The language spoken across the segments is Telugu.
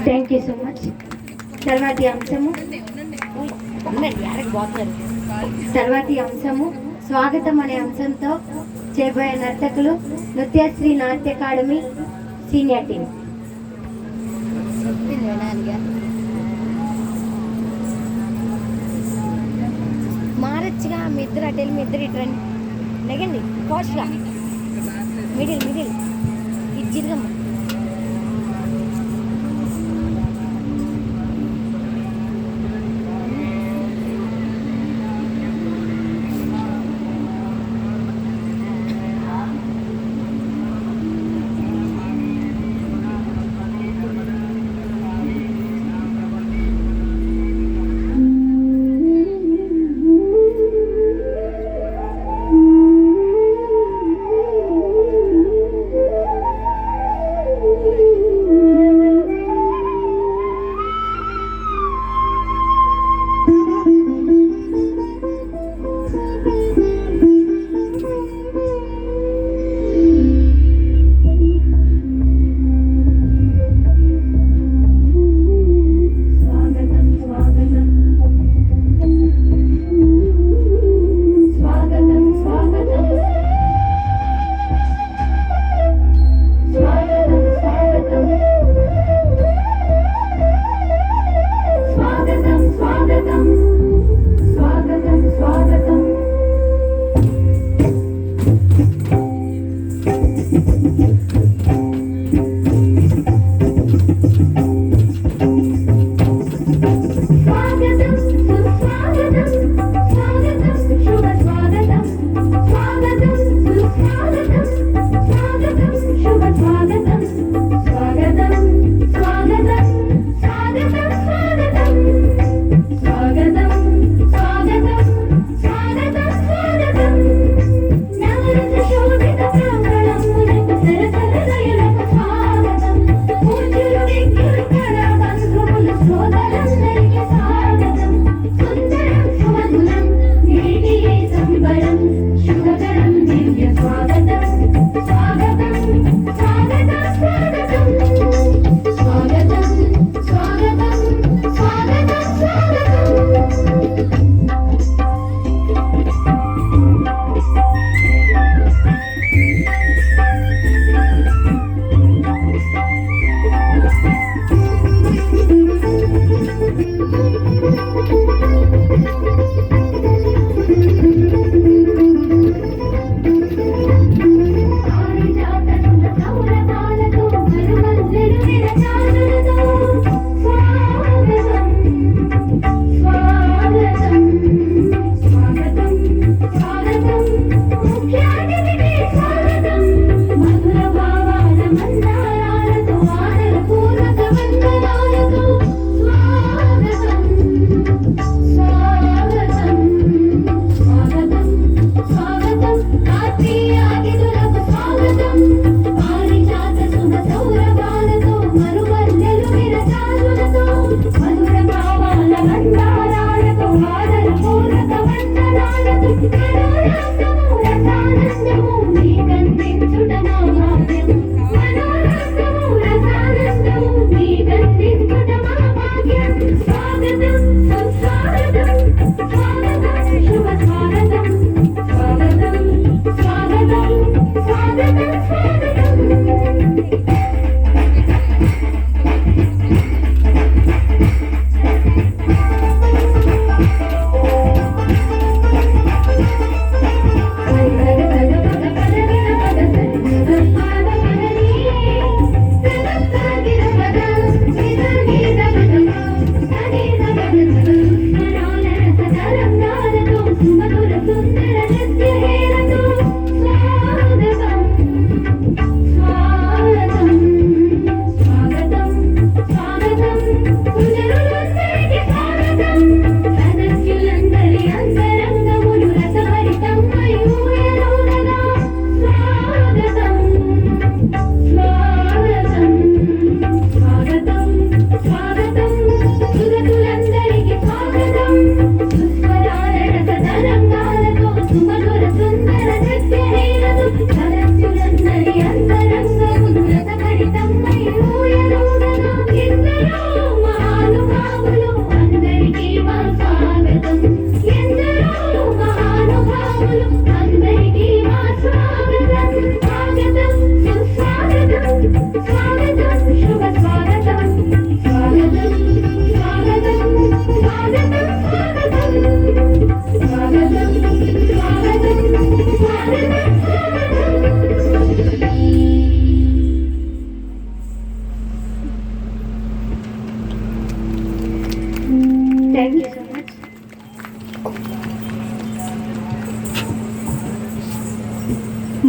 Thank you so much. తర్వాతి అంశము స్వాగతం అనే అంశంతో చేయబోయే నర్తకులు నృత్యశ్రీ నాట్య అకాడమీ సీనియర్ టీం. మారచ్చుగా మీ ఇద్దరు అటెల్ మీ ఇద్దరు ఇటు రండి నెగండి ఫాస్ట్గా మిడిల్ ఇది జిరగమ్మ. Thank you so much.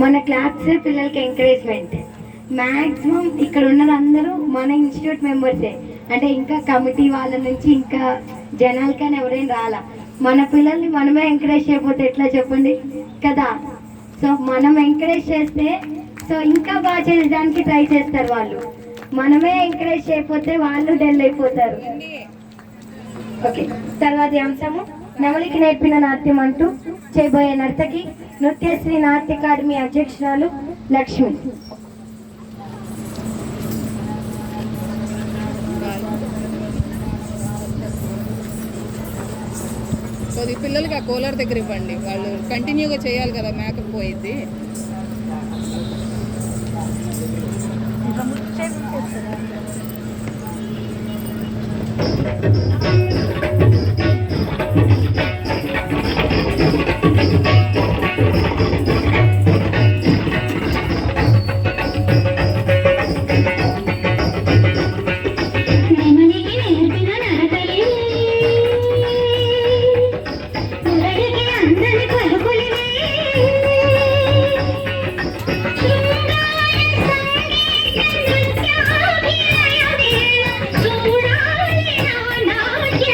మన క్లాప్స్ పిల్లలకి ఎంకరేజ్మెంట్. మ్యాక్సిమం ఇక్కడ ఉన్నదందరూ మన ఇన్స్టిట్యూట్ మెంబర్సే, అంటే ఇంకా కమిటీ వాళ్ళ నుంచి ఇంకా జనాలకైనా ఎవరైనా రాలా. మన పిల్లల్ని మనమే ఎంకరేజ్ చేయకపోతే ఎట్లా చెప్పండి కదా. సో మనం ఎంకరేజ్ చేస్తే సో ఇంకా బాగా చేయడానికి ట్రై చేస్తారు వాళ్ళు. మనమే ఎంకరేజ్ చేయకపోతే వాళ్ళు డల్ అయిపోతారు. ఓకే, తర్వాతి అంశము నెమలికి నేర్పిన నాట్యం అంటూ చేయబోయే నర్తకి నృత్యశ్రీ నాట్య అకాడమీ అధ్యక్షురాలు లక్ష్మి. కొద్ది పిల్లలకి ఆ కోలర్ దగ్గర ఇవ్వండి, వాళ్ళు కంటిన్యూగా చేయాలి కదా, మేకప్ పోయిద్ది. చూడాలి నా నాట్య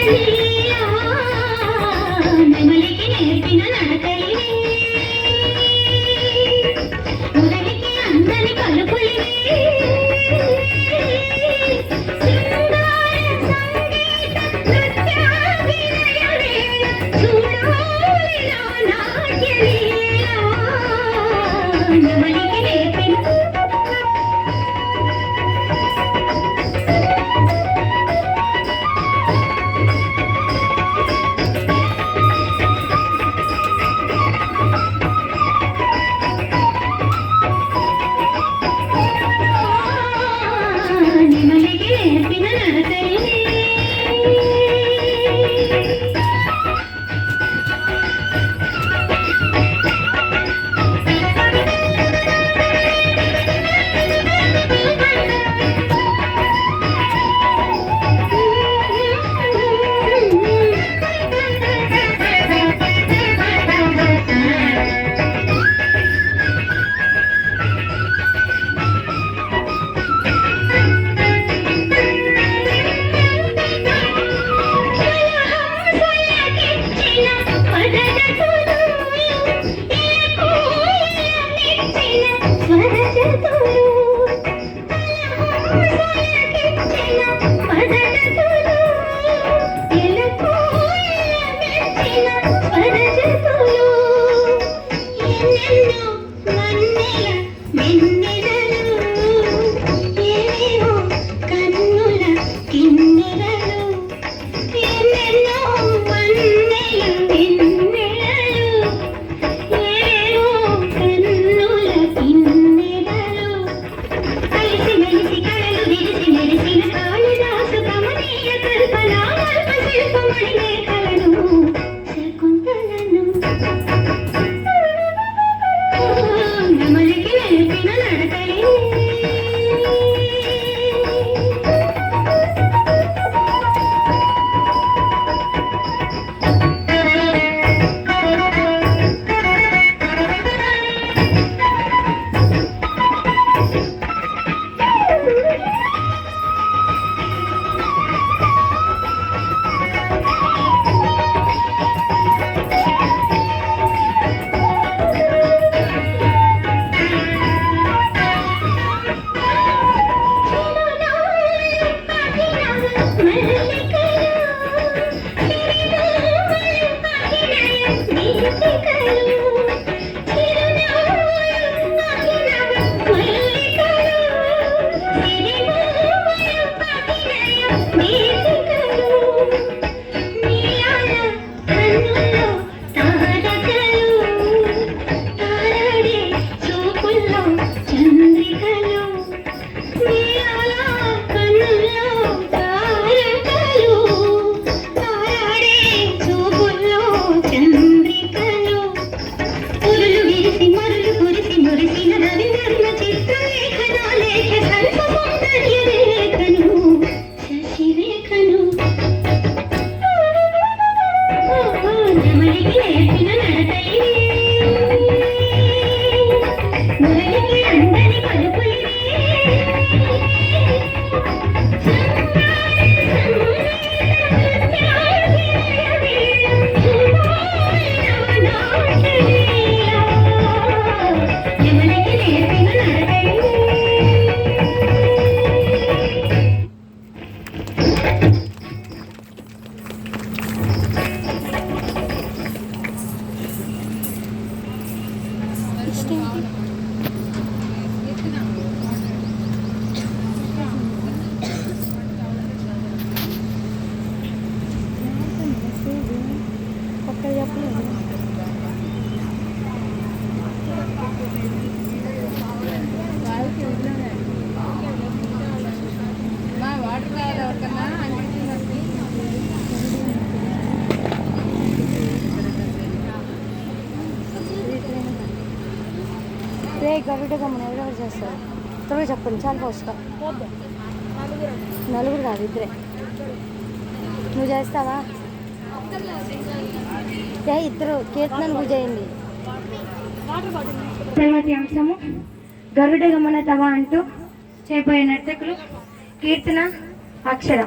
గరుడగా మనం ఎవరెవరు చేస్తారు త్వరగా చెప్పండి చాలా ఫాస్ట్గా. నలుగురు కాదు ఇద్దరే. నువ్వు చేస్తావా? ఇద్దరు కీర్తన పూజ చేయండి. తర్వాతి అంశము గరుడ గమన తవ అంటూ చేయబోయే నర్తకులు కీర్తన, అక్షర.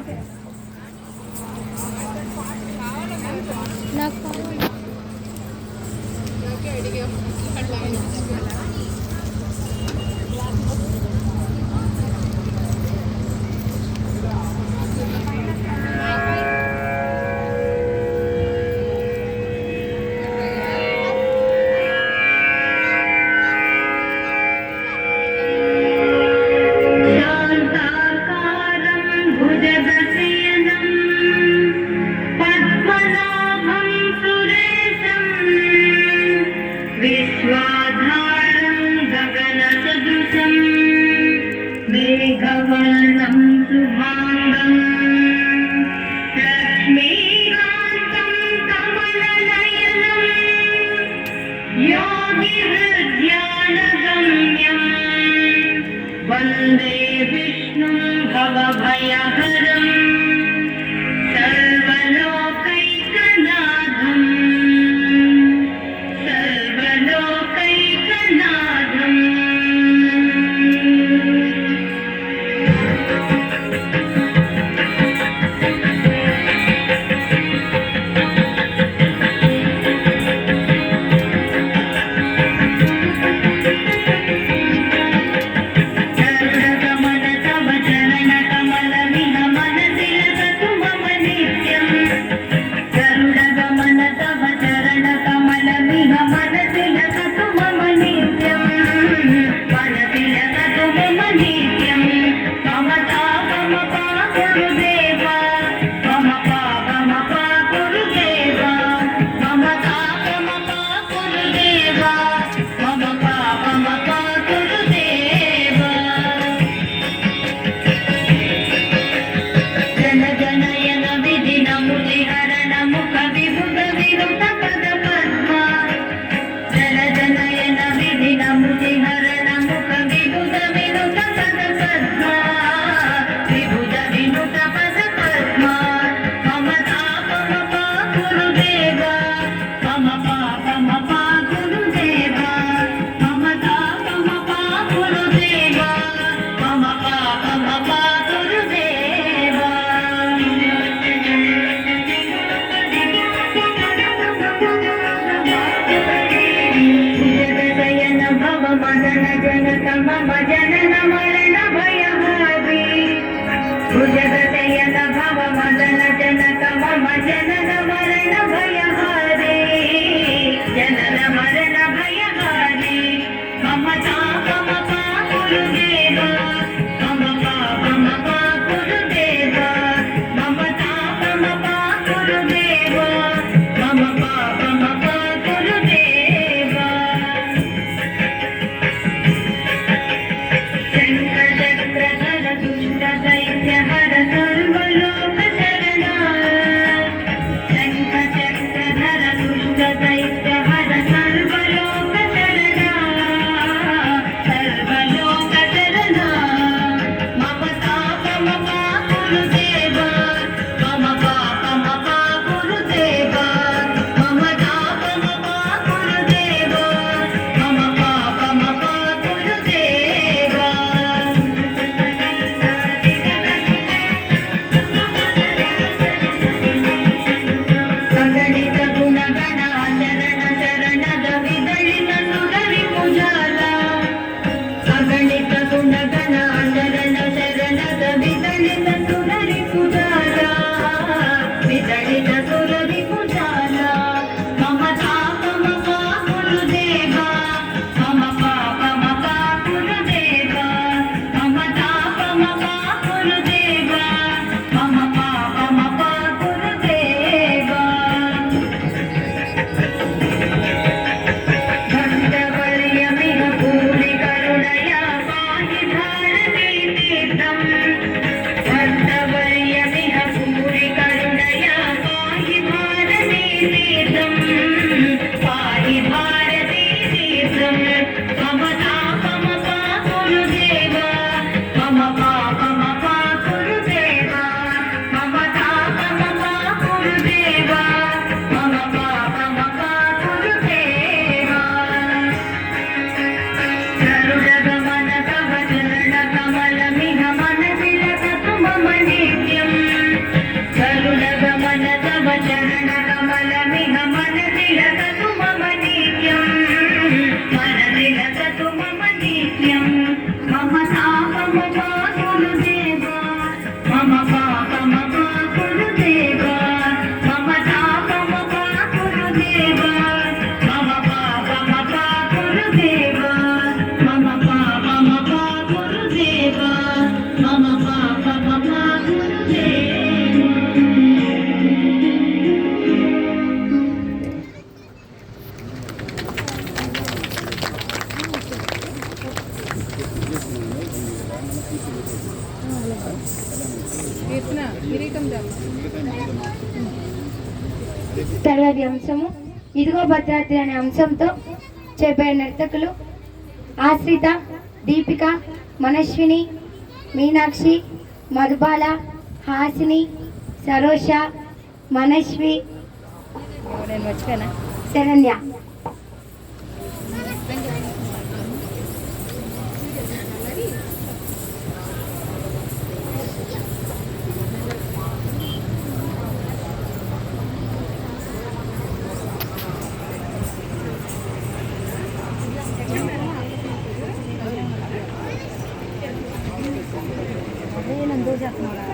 वन्दे विष्णुं भवभयहरं सर्वलोकैकनाथं सर्वलोकैकनाथम्। విచలిత సురరి పుజారా విచలిత సురరి పుజారా మమ పాపమ పాపులు దేవా మమ పాపమ పాపులు దేవా మమ పాపమ పాపులు దేవా మమ పాపమ పాపులు దేవా భక్తవర్యమిహ పూరి కరుణయా పాహి భారతీ తీర్థం భక్తవర్యమిహ పూరి కరుణయా పాహి భారతీ తీర్థం పాహి భారతీ తీర్థం మమ పాపమ పాపులు దేవా మమ పాపమ పాపులు దేవా మమ పాపమ పాపులు దేవా మమ పాపమ పాపులు దేవా గరుడగమన తవ చరణ కమలమిహ మనసి లసతు మమ నిత్యం గరుడగమన తవ చరణ కమలమిహ మనసి లసతు మమ నిత్యం మనసి లసతు మమ నిత్యం మమ పాపమ పాపులు దేవా మమ పాపమ పాపులు దేవా మమ పాపమ పాపులు దేవా మమ పాపమ పాపులు దేవా మమ పాపమ పాపులు దేవా మమ పాపమ పాపులు దేవా కీర్తన కిరీటం జమ్మ తర్వాతి అంశము ఇదిగో భద్రాద్రి అనే అంశంతో చెప్పే నర్తకులు ఆశ్రిత, దీపిక, మనస్విని, మీనాక్షి, మధుబాల, హాసిని, సరోష, మనస్వి, నేను మర్చిపోయానా? శరణ్య. అదే నందు చెప్తున్నారా?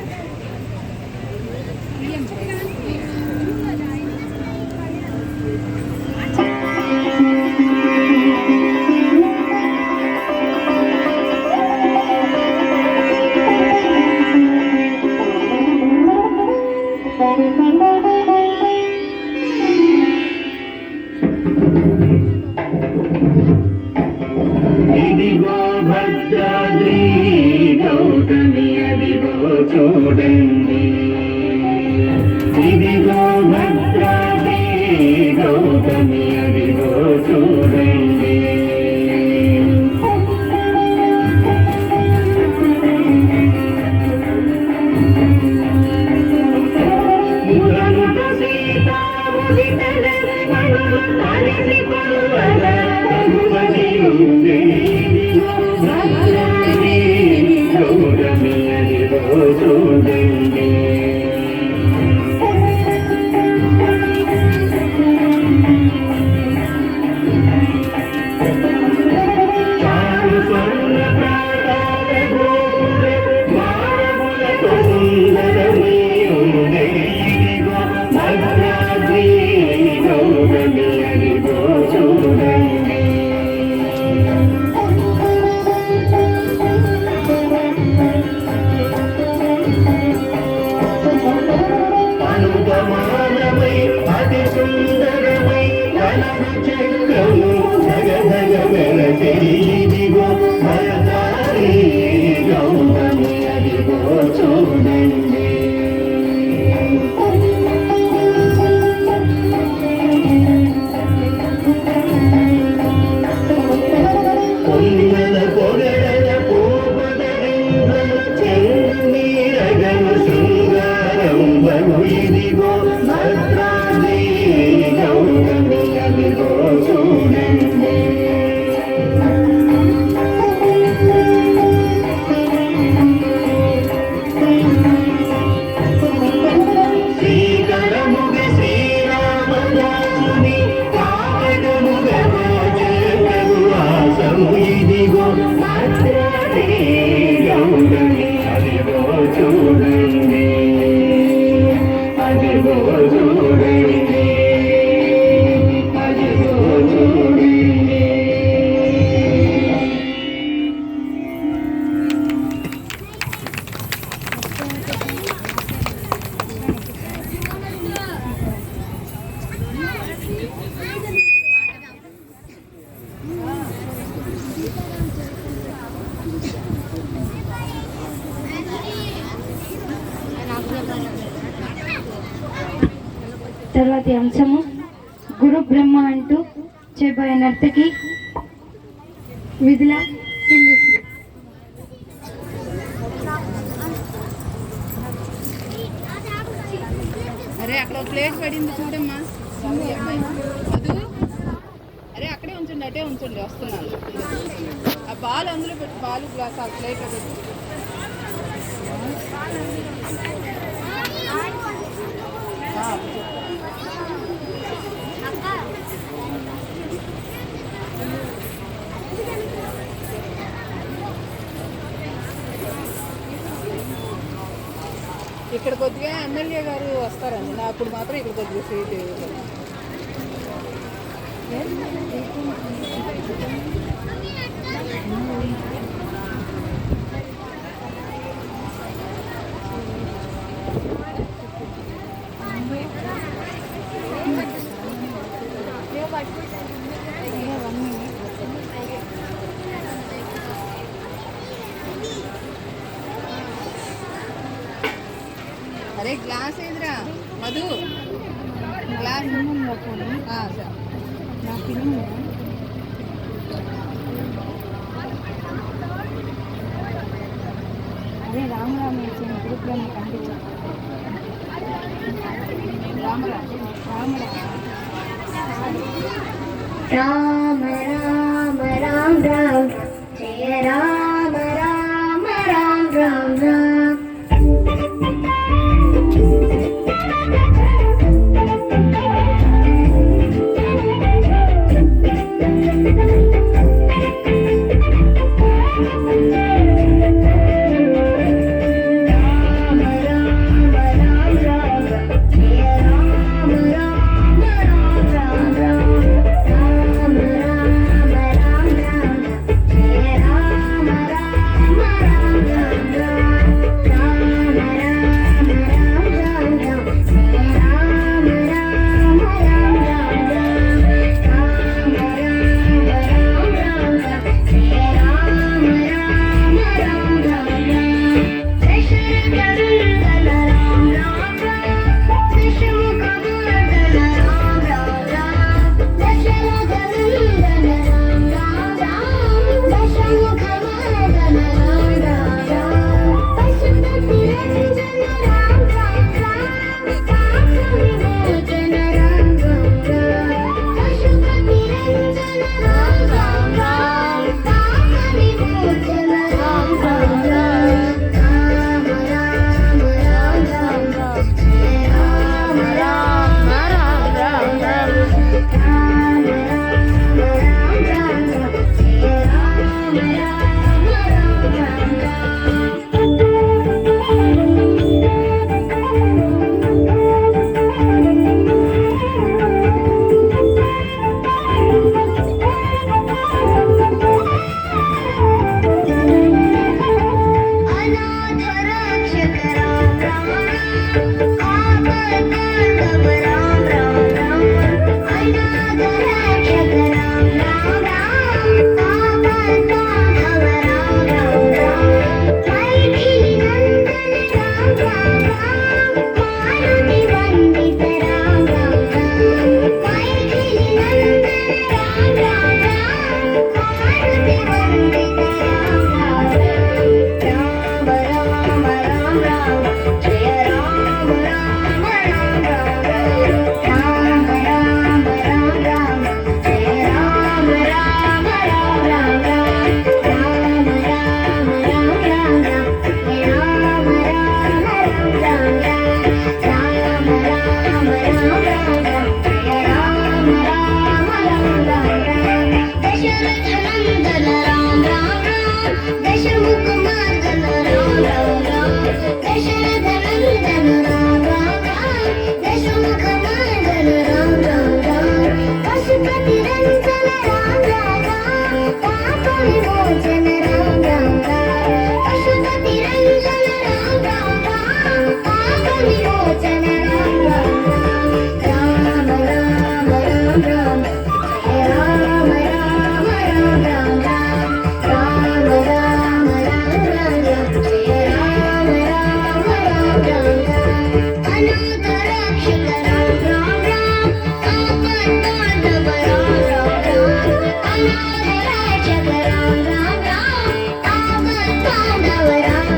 ఇదిగో భద్రాద్రి గౌతమి అదిగో చూడండి ఇదిగో భద్రాద్రి గౌతమి అదిగో చూడండి మురళుత సీతా ఉదిత లక్ష్మణులు కలిసి కొలువల తగువది ఉంది ఇదిగో భద్రాద్రి గౌతమి అదిగో చూడండి చాలు స్వర్ణ ప్రాకార గోపుర మానవులతో సుందరమై ఉంది ఇదిగో భద్రాద్రి గౌతమి అదిగో చూడండి అనుపమానమై అతి సుందరమై వనరు చక్రము జగదగ వెలసి ఇదిగో భద్రాద్రి గౌతమి అదిగో చూడండి పొంగల పొగడల పోపదరింద్రల చెంగునీరగను శృంగారంబను ఇదిగో భద్రాద్రి గౌతమి అదిగో చూడండి శ్రీకరముగ శ్రీరామదాసుని కావడముగ రాజరఘువాసము ఇదిగో భద్రాద్రి గౌతమి అదిగో చూడండి అదిగో చూడండి అదిగో చూడండి. తర్వాతి అంశము గురు బ్రహ్మ అంటూ చేయబోయే నర్తకి విధుల సింధుశ్రీ. అరే అక్కడ ఒక ప్లేట్ పడింది చూడమ్మా ఈ అమ్మాయి మధు. అరే అక్కడే ఉంచండి, అటే ఉంచండి, వస్తున్నాను. ఆ పాలు అందులో పెట్టి పాలు గ్లాస్ ఆ ప్లేట్ పెట్టి. ఇక్కడ కొద్దిగా ఎమ్మెల్యే గారు వస్తారండి, నాకు మాత్రం ఇక్కడ కొద్దిగా సీట్ ఇవ్వలేదు. అరే గ్లాస్ ఏదిరా మధు, గ్లాస్ సరే. అదే రామరామ గ్రూప్లో మీకు అందించాను. రామరా రామ రామ రామ రామ జయ రామ రామ రామ రామ రామ.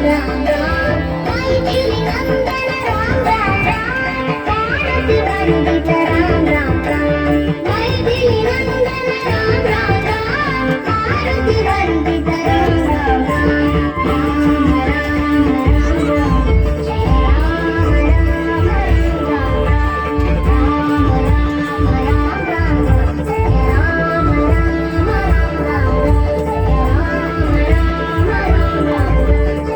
రామ్ రామ్ మైథిలి నందన రామ్ రామ్ రామ్ భారతి వందిత రామ్ రామ్ రామ్ మైథిలి నందన రామ్ రామ్ రామ్ భారతి వందిత రామ్ రామ్ రామ్ రామ రామ రామ జయ రామ రామ రామ రామ రామ రామ జయ రామ రామ రామ జయ రామ రామ రామ జయ రామ రామ రామ జయ Rama Rama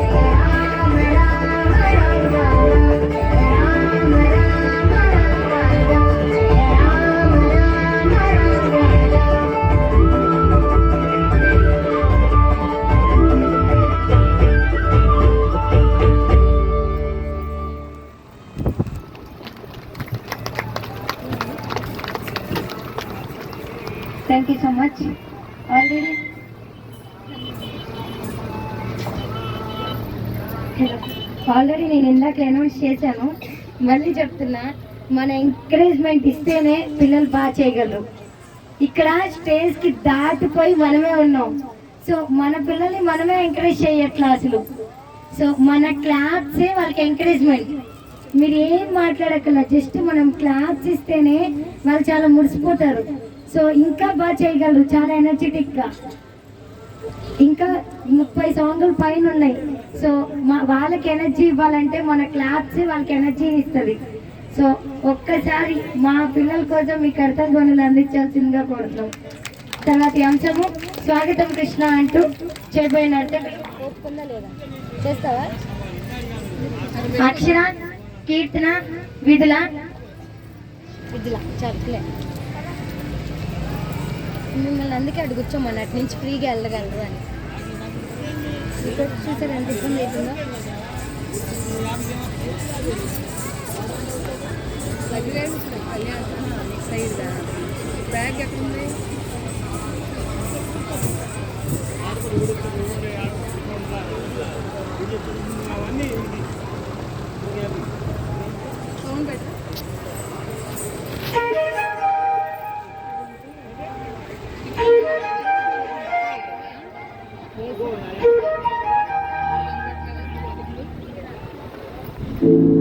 thank you so much. Already నేను ఇందాక అనౌన్స్ చేశాను, మళ్ళీ చెప్తున్నా, మన ఎంకరేజ్మెంట్ ఇస్తేనే పిల్లలు బాగా చేయగలరు. ఇక్కడ స్టేజ్కి దాటిపోయి మనమే ఉన్నాం. సో మన పిల్లల్ని మనమే ఎంకరేజ్ చేయట్లా అసలు. సో మన క్లాప్సే వాళ్ళకి ఎంకరేజ్మెంట్. మీరు ఏం మాట్లాడక్కర్లా, జస్ట్ మనం క్లాప్స్ ఇస్తేనే వాళ్ళు చాలా మురిసిపోతారు. సో ఇంకా బాగా చేయగలరు, చాలా ఎనర్జెటిక్గా. ఇంకా 30 సాంగులు పైన ఉన్నాయి. సో వాళ్ళకి ఎనర్జీ ఇవ్వాలంటే మన క్లాప్సే వాళ్ళకి ఎనర్జీని ఇస్తుంది. సో ఒక్కసారి మా పిల్లల కోసం మీ కర్తవ్యాలు అందించాల్సిందిగా కోరుతున్నాం. తర్వాత అంశము స్వాగతం కృష్ణ అంటూ చేయబోయినట్టే ఒప్పుకుందా లేదా చేస్తావా? అక్షర, కీర్తన, విధుల విద్యులా చెప్పలే మిమ్మల్ని అందుకే అటు కూర్చోమని అటు నుంచి ఫ్రీగా వెళ్ళగలరు అని. ఇక్కడ చూసారు ఎంత ఇబ్బంది అవుతుందో. బ్యాగ్ ఎక్కడుంది? సౌండ్ పెట్టు. Krishna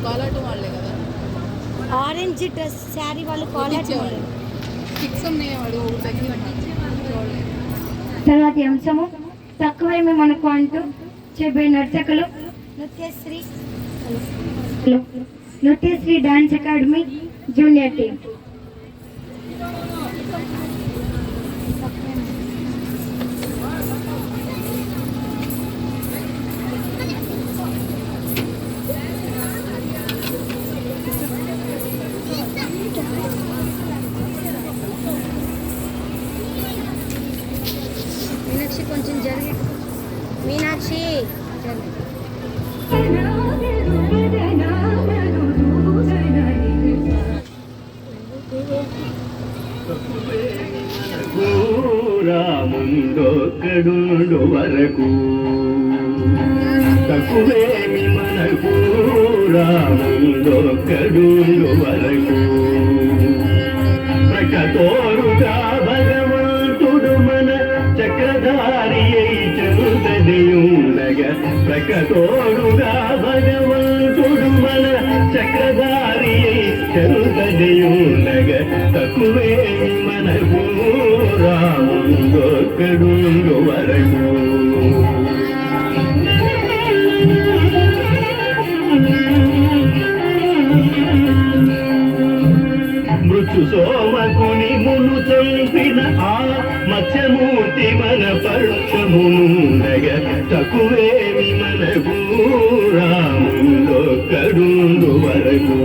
కోలాటం వాళ్ళే కదా ఆరెంజ్ డ్రెస్ శారీ వాళ్ళు కోలాటం ఇచ్చేవాళ్ళు. ఫిక్స్ ఉన్నాయేవాడు ఒకటి తగ్గినట్టు చూడలేదు. తర్వాతి అంశము తక్కువేమి మనకు అంటూ చెప్పే నర్తకులు Nrityasri Nrityasri dance academy junior team. Meenakshi కొంచెం జరిగి మీనాక్షి జరిగి రాముందొక్కడు వరకు తక్కువేమి మనకు రాముందొక్కడు వరకు ప్రకతోరుగా భగవంతుడు మన చక్రధారి అయి చెరుదనియుండగా ప్రకతోరుగా భగవంతుడు మన చక్రధారి అయి చెరుదనియుండగా తక్కువేమి మనకు రాముందొక్కడు వరకు మృత్యు సోమకుని మును చంపిన ఆ మత్స్యమూర్తి మన పక్షమునుండగ తక్కువేమి మనకు రాముందొక్కడు వరకు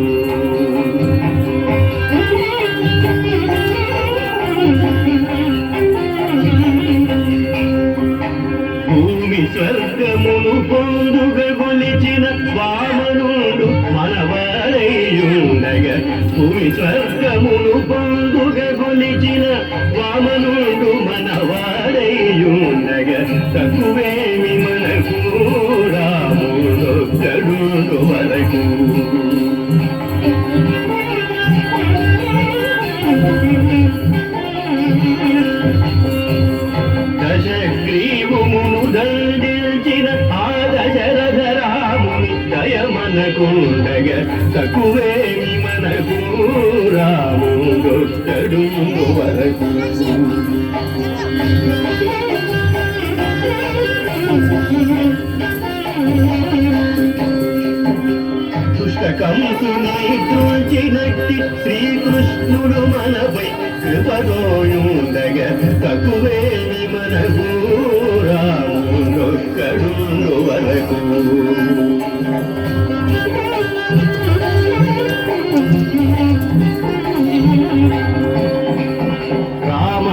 భూమి స్వర్గమును పొందుగ గొలిచిన వామనుడు మనవాడయుండగ భూమి స్వర్గమును పొందుగ గొలిచిన వామనుడు మనవాడయుండగ తక్కువేమి మనకు రాముడొక్కడు వరకు దశగ్రీవుమును దండించిన ఆ దశరథ రాముని దయమనకుండగ తక్కువేమి మనకు రాముడొక్కడు వరకు దుష్టకంసుని తుంచినట్టి శ్రీకృష్ణుడు మనపై కృపదోయుండగ తక్కువేమి మనకు రాముడొక్కడు వరకు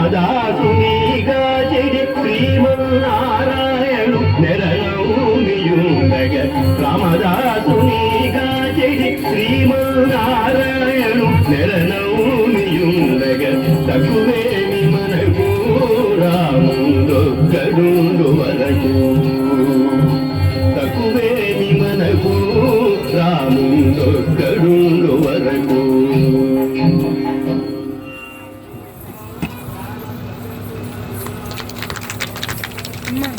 రామదాసునిగా చెడి శ్రీమన్నారాయణు నెరయౌనియుండగ రామదాసునిగా చెడి శ్రీమన్నారాయణు నెరనౌనియుండగ తక్కువేమి మనకు రాముడొక్కడు వరకు తక్కువేమి మనకు రాముడొక్కడు వరకు అమ్మా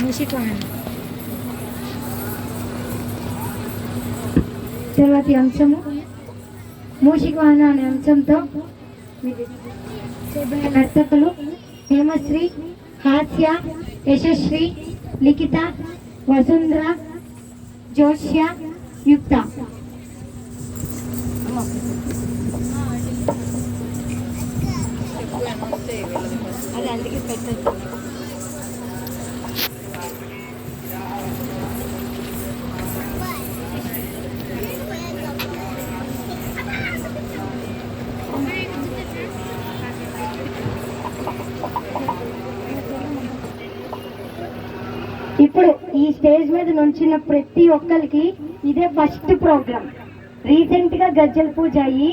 మ్యూజిక్ వాడండి. తర్వాతి అంశము మూషిక వాహన అనే అంశంతో చేయబడిన నర్తకులు హేమశ్రీ, హాస్య, యశశ్రీ, లిఖిత, వసుంధర, జోష్య, యుక్త. ఎక్కువ అనౌన్స్ చేయి వీళ్ళది first. అది అందుకే పెట్టద్దు. ఇప్పుడు ఈ స్టేజ్ మీద నుంచిన ప్రతి ఒక్కరికి ఇదే ఫస్ట్ ప్రోగ్రామ్. రీసెంట్ గా గజ్జల పూజ అయ్యి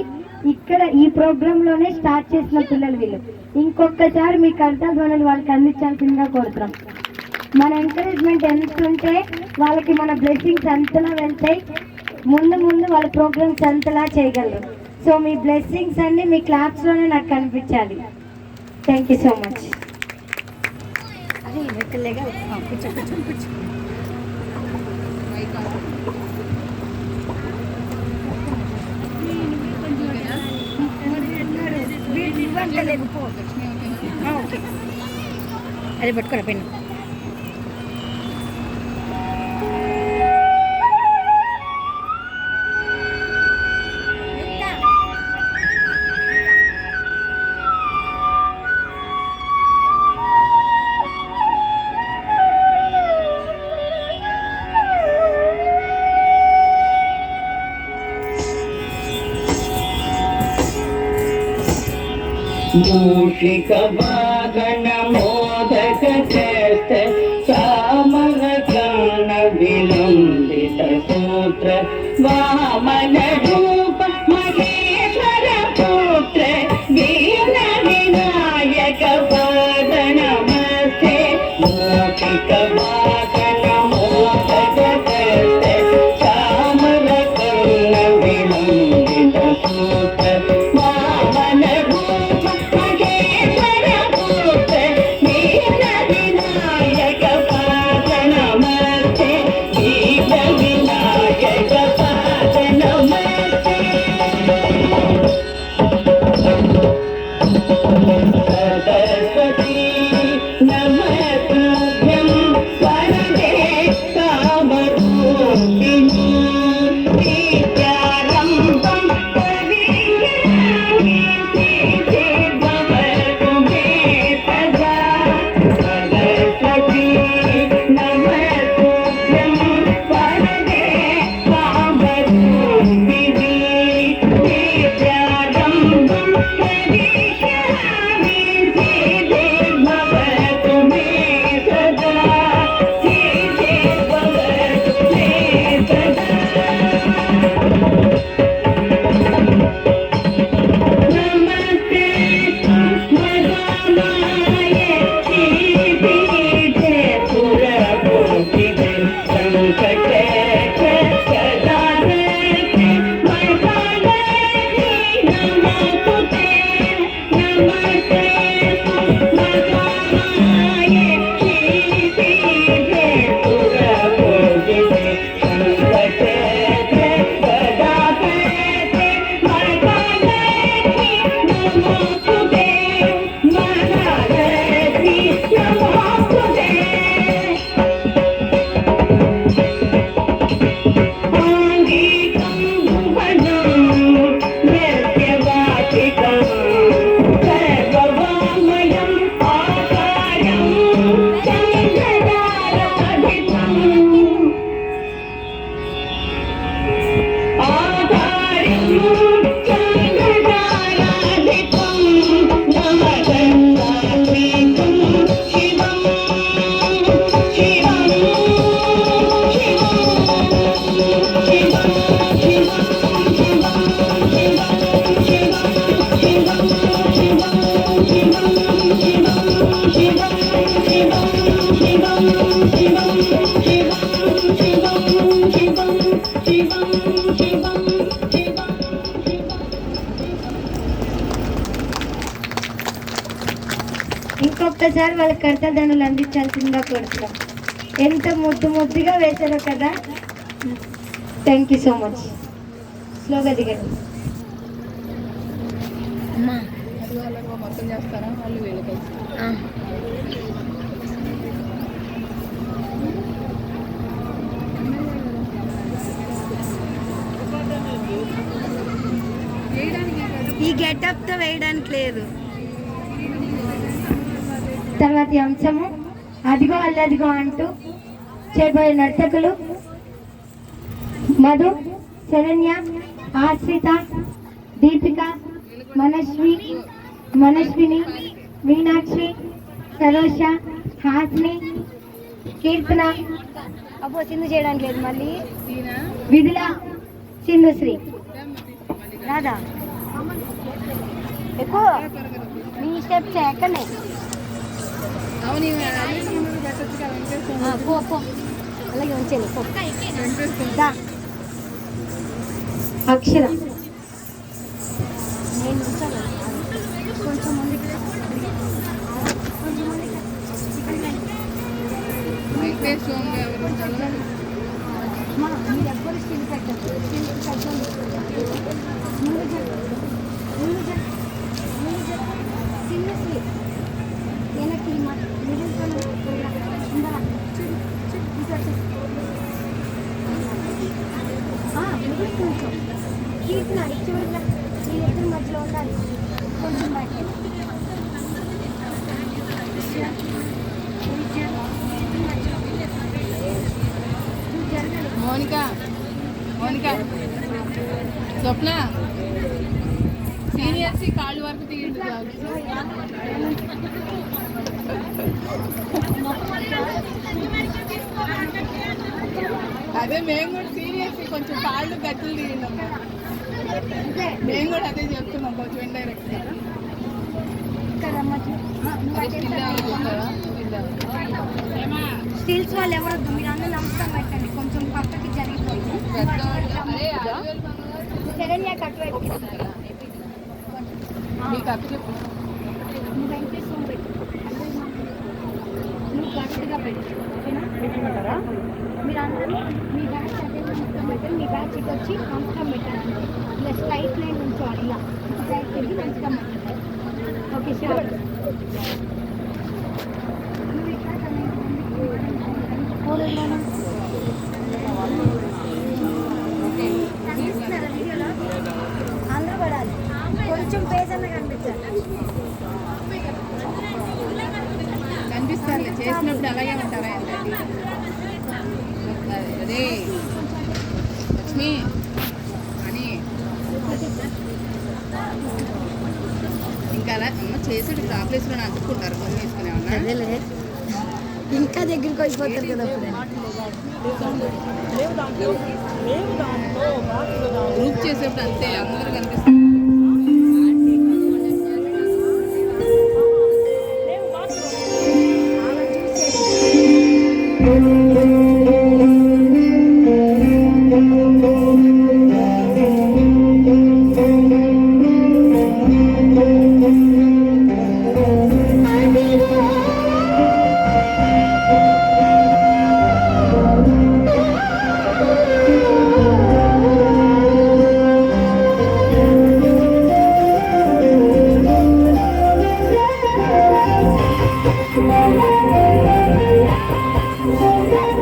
ఇక్కడ ఈ ప్రోగ్రామ్ లోనే స్టార్ట్ చేసిన పిల్లలు వీళ్ళు. ఇంకొకసారి మీ కర్తవ్యాలను వాళ్ళకి అందించాల్సిందిగా కోరుతున్నాం. మన ఎంకరేజ్మెంట్ ఎంత ఉంటే వాళ్ళకి మన బ్లెస్సింగ్స్ అంతలా వెళ్తాయి, ముందు ముందు వాళ్ళ ప్రోగ్రామ్స్ అంతలా చేయగలరు. సో మీ బ్లెస్సింగ్స్ అన్ని మీ క్లాప్స్ లోనే నాకు కనిపించాలి. Thank you so much. అది కూర్చో కూర్చో కూర్చో. Mike on. అదే పట్టుకోరా పెన్ను. మూషిక వాగణ మోదక చేత చామర కర్ణ విలంబిత సూత్ర వామన రూప మహేశ్వర పుత్ర వీర వినాయక పాద నమస్తే. మూషిక వాగణ మోదక చేత చామర కర్ణ విలంబిత సూత్ర వామన రూప మహేశ్వర పుత్ర వీర వినాయక పాద నమస్తే. వీర వినాయక పాద నమస్తే. సరస్వతీ నమస్తుభ్యం వరదే కామరూపిణి విద్యారంభం కరిష్యామి సిద్ధిర్భవతు మే సదా. సరస్వతీ నమస్తుభ్యం వరదే కామరూపిణి విద్యారంభం కరిష్యామి సిద్ధిర్భవతు మే సదా. సిద్ధిర్భవతు మే సదా. నమస్తే మధుమాయ శ్రీపీఠే పురపూజితే సంకటే సదాదర్శి మహాలక్ష్మి నమస్తుతే. నమస్తే మధుమాయ శ్రీపీఠే పురపూజితే సంకటే సదాదర్శి మహాలక్ష్మి నమస్తుతే. మహాలక్ష్మి నమస్తుతే. ఆంగికం భువనం నృత్యవాటికం సర్వవామయం ఆకారం చంద్రతారాధిపం. ఆకారం చంద్రతారాధిపం నమగంగాత్మికం శివం. శివం ఇంకొకసారి వాళ్ళ కర్తదండలు అందించాల్సిందిగా కోరుతున్నాం. ఎంత ముద్దు ముద్దుగా వేశారో కదా. Thank you so much. స్లోగా దిగండి. అమ్మా అది వాళ్ళకు మొత్తం చేస్తారా వాళ్ళు వీళ్ళు కలిసి? ఈ గెటప్తో వేయడానికి లేదు. తర్వాతి అంశము అదిగో అల్లదిగో అంటూ చేయబోయే నర్తకులు మధు, శరణ్య, ఆశ్రిత, దీపిక, మనస్విని, మీనాక్షి, సరోష, హాసిని, కీర్తన, అబ్బో సింధు చేయడానికి లేదు. మళ్ళీ ఈయన విధుల, సింధుశ్రీ. రాదా ఎక్కువ మీ స్టెప్స్ ఎక్కడనే. అవును ఈమె అల్లిన ముందు పెట్టచ్చు కదా వెంకటేశ్వర. పో పో అలాగే ఉంచండి పో. వెంకటేశ్వర దా అక్షర, నేను ఉంచాను. కొంచెం ముందుకు కొంచెం ముందుకు. వెంకటేశ్వర ఎవరు ఉంటారు? అమ్మా మీరు ఎవ్వరు స్టిల్ పెట్టండి. స్టిల్ పెట్టండి. ముందు చెప్పు ముందు చెప్పు ముందు చెప్పు. సింధుశ్రీ వెనక్కి మిడిల్ కీర్తన చివరిలో వీళ్ళిద్దరు మధ్యలో ఉండాలి కొంచెం బయట మోనిక మోనిక స్వప్న సీనియర్స్ కాళ్ళు వరకు తీయండి చాలు. అదే మేము కూడా సీనియర్స్ కొంచెం కాళ్ళు గట్టులు తీయండి అమ్మా. మేము కూడా అదే చెప్తున్నాం కొంచెం ఇండైరెక్ట్ స్టీల్స్ వాళ్ళు ఎవరొద్దు మీరు అందరూ నమస్కారం పెట్టండి కొంచెం పక్కకి జరిగిపోయింది శరణ్య కట్టువైపు మీకు అక్క చెప్పు. నువ్వు వెంకటేశ్వరం పెట్టు నువ్వు గట్టిగా పెట్టు ఓకేనా మీరు అందరూ మీ బ్యాచ్ అదే నమస్కారం పెట్టండి మీ బ్యాచ్ ఇటు వచ్చి నమస్కారం పెట్టండి ఇలా స్ట్రైట్ లైన్ ఉంచోవాలి ఇలా సైడ్ తిరిగి నమస్కారం పెట్టండి ఓకే సార్ కనిపిస్తున్నారా వీడియోలో అందరూ పడాలి కొంచెం పేజ్ అన్న కనిపించాలి కనిపిస్తారు చేసినప్పుడు అలాగే ఉంటారా ఏంటండి? అదే లక్ష్మి అని ఇంకా అలా అమ్మ చేసేటప్పుడు రాప్లేస్లో అంటుకుంటారు కొన్ని వేసుకునేవన్నా ఇంకా దగ్గరికి అయిపోతారు కదా గ్రూప్ చేసేటప్పుడు అంతే అందరూ కనిపిస్తారు. Thank you.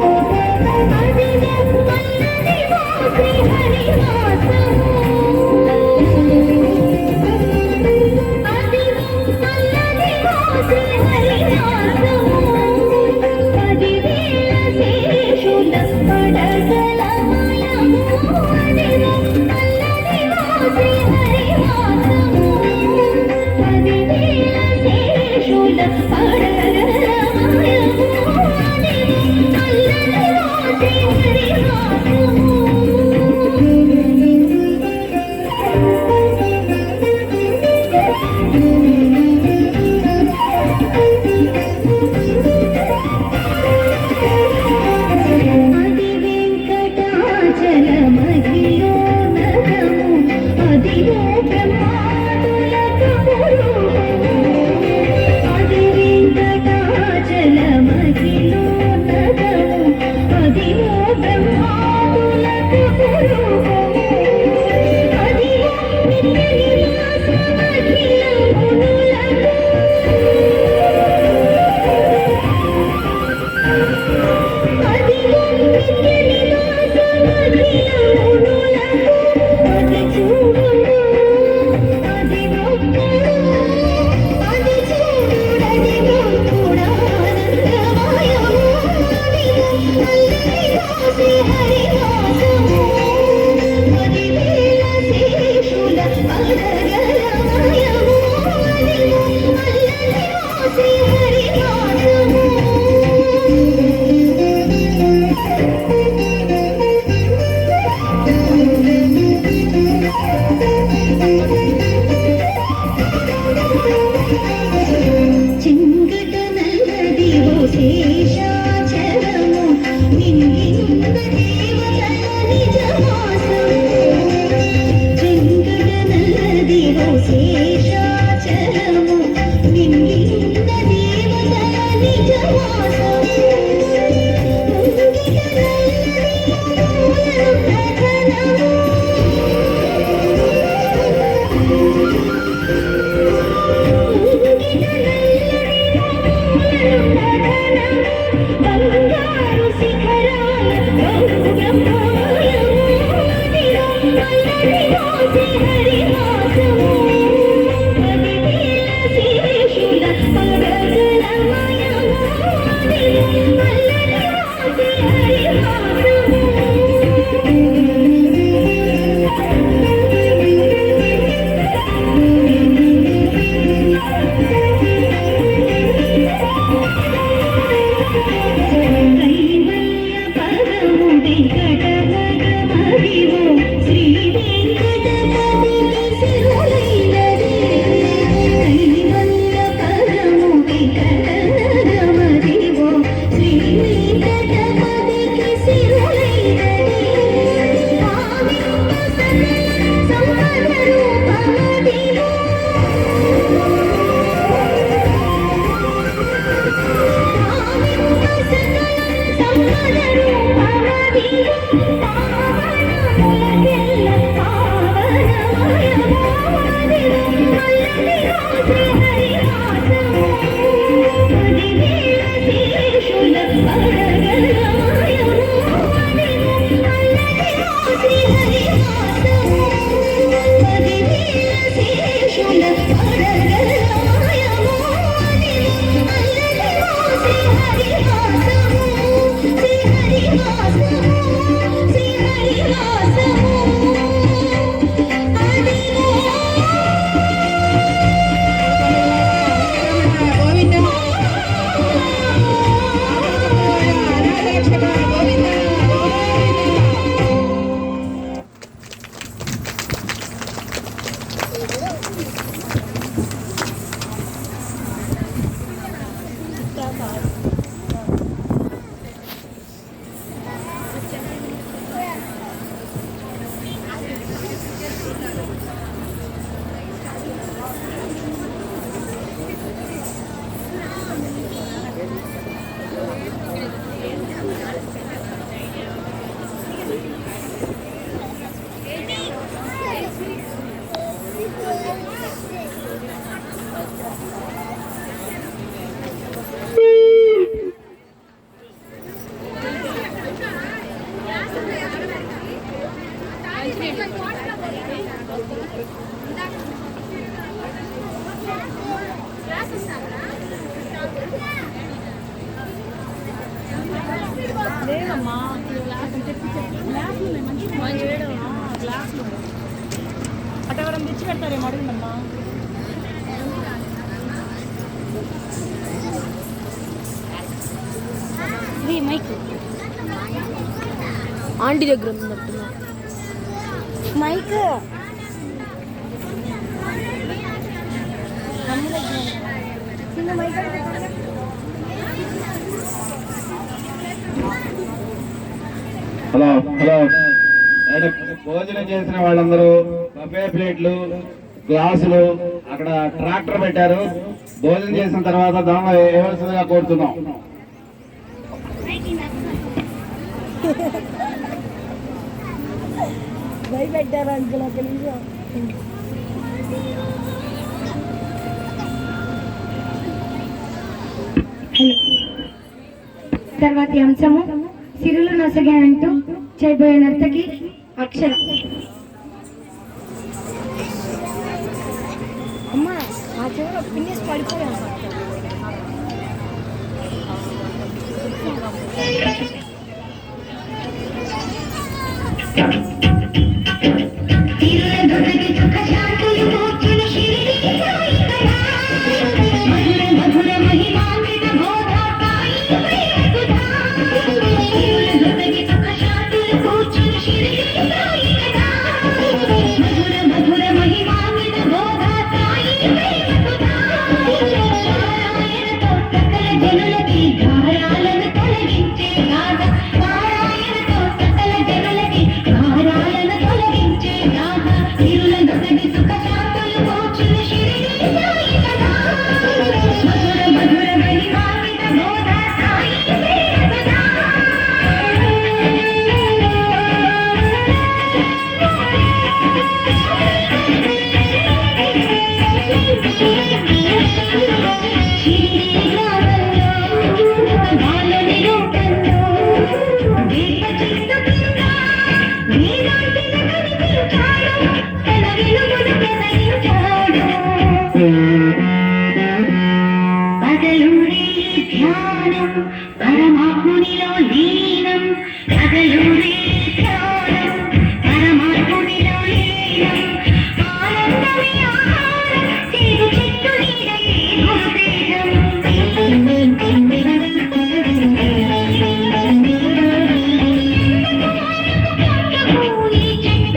లేదమ్మా గ్లాసులు అటవరం తెచ్చి పెడతారేమో అడుగుందమ్మా. ఇది మైక్ ఆంటీ దగ్గర ఉందట్టున్నా మైక్ చిన్న మైక్ హలో హలో భోజనం చేసిన వాళ్ళందరూ బఫే ప్లేట్లు గ్లాసులు అక్కడ ట్రాక్టర్ పెట్టారు. భోజనం చేసిన తర్వాత దానిలో వేయవలసిందిగా కోరుతున్నాం. భయపెట్టారు అంకుల్ ఒక నిమిషం. తర్వాతి అంశము సిరులు నొసగే అంటూ చేయబోయే నర్తకి అక్షర. అమ్మా ఆ చివర పిన్నేసి పడిపోయాను. పరమాత్మునిలో లీనం పగలూరే ధ్యానం పరమాత్మునిలో లీనం ఆనందమే ఆహారం చేదు చెట్టు నీడయే గురువేదం ఈ చెట్టు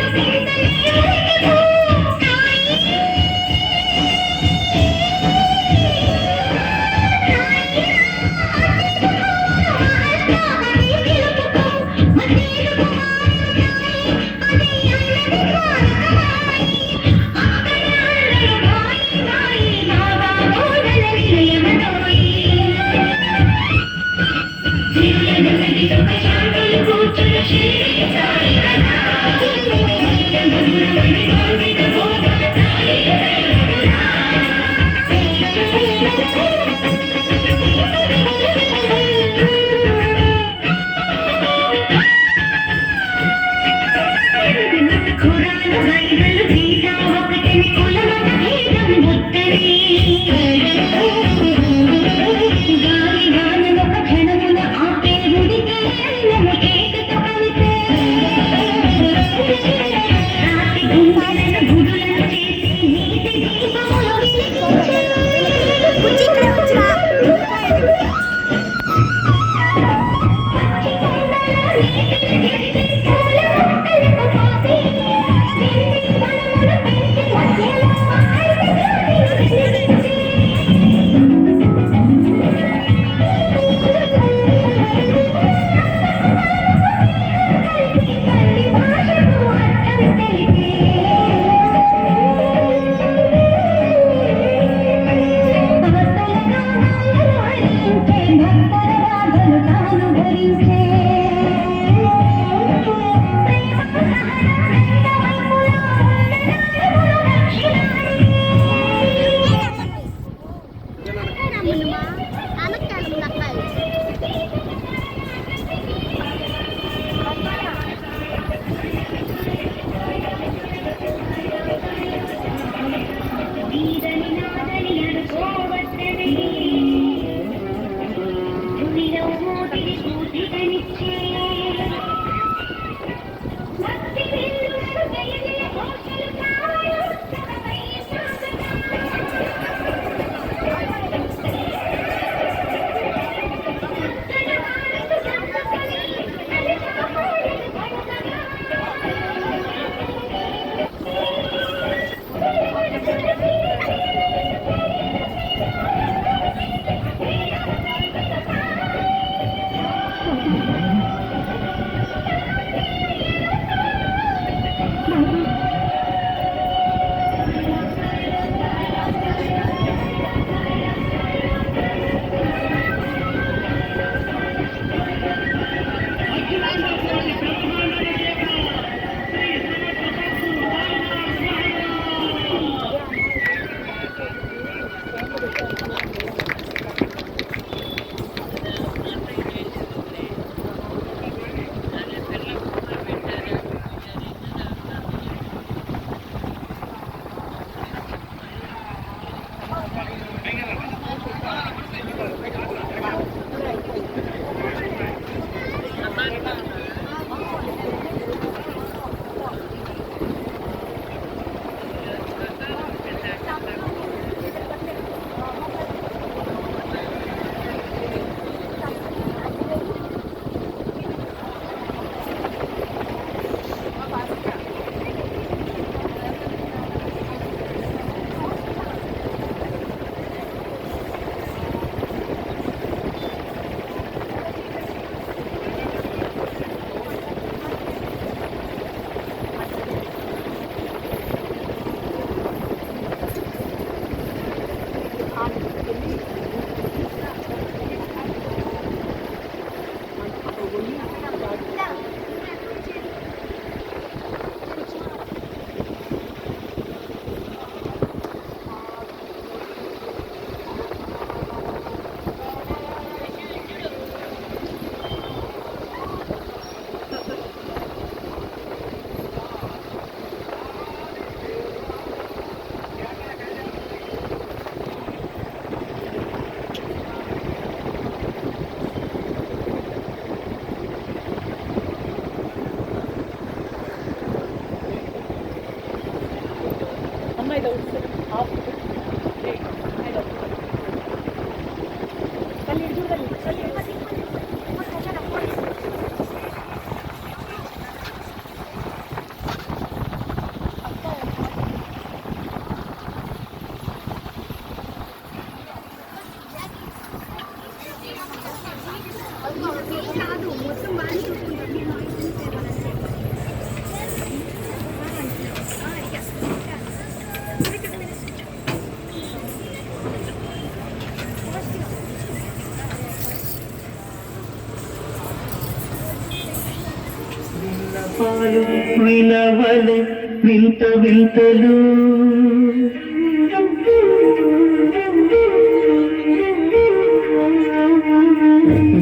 పాలు వినవలె వింత వింతలు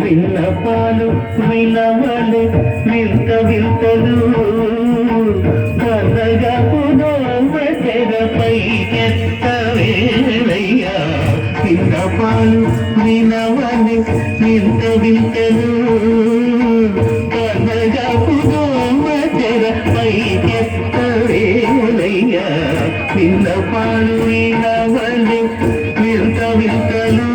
విన్నపాలు వినవలె వింత వింతలు కనగా తెరపై ఎత్తవేలయ్యా విన్నపాలు వినవలె వింత వింతలు కనగా తెరపై ఎత్తవేలయ్యా విన్నపాలు వినవలె వింత వింతలు